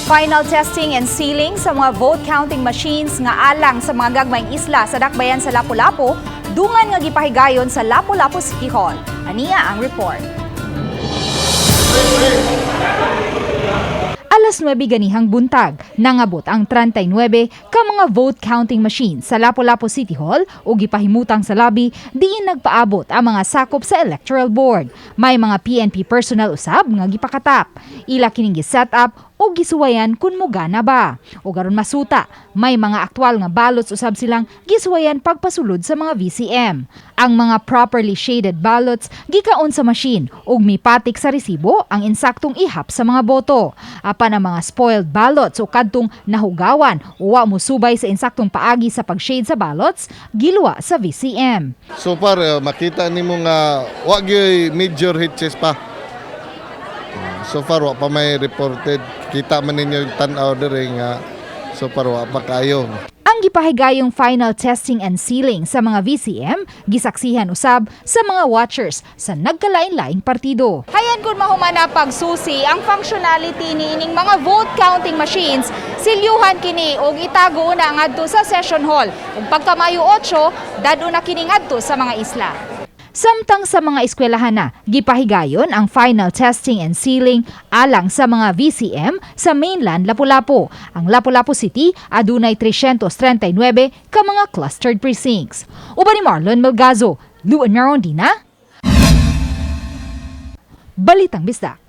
Final testing and sealing sa mga vote counting machines nga alang sa mga gagmayng isla sa dakbayan sa Lapu-Lapu, dungan nga gipahigayon sa Lapu-Lapu City Hall. Aniya ang report. Alas 9 ganihang buntag, nangabot ang 39 ka mga vote counting machine sa Lapu-Lapu City Hall o gipahimutang sa lobby diin nagpaabot ang mga sakop sa electoral board. May mga PNP personnel usab nga gipakatap. Ila kining gi-set up o gisuwayan kun mugana ba. O garon masuta, may mga aktwal nga ballots usab silang gisuwayan pagpasulod sa mga VCM. Ang mga properly shaded ballots gikaon sa machine ug mipatik sa resibo ang insaktong ihap sa mga boto. Apan ang mga spoiled ballots o kadtong nahugawan o wa musubay sa insaktong paagi sa pag-shade sa ballots, giluwa sa VCM. So far, makita nimo nga wa gyud major hitches pa. So far, wa pa may reported. Kita man ninyo yung tan-aw diri nga so far wa pa kayo. Ang gipahigayong final testing and sealing sa mga VCM, gisaksihan usab sa mga watchers sa nagkalain-laing partido. Hayan kun mahuman na pagsusi ang functionality ni ining mga vote counting machines, silyuhan kini og itago na ngadto sa session hall. Ug pagkamayo 8, dadu na kini ngadto sa mga isla. Samtang sa mga eskwelahan na, gipahigayon ang final testing and sealing alang sa mga VCM sa mainland Lapu-Lapu. Ang Lapu-Lapu City adunay 339 ka mga clustered precincts. Uban ni Marlon Melgazo, Luan Marondina, Balitang Bisdak.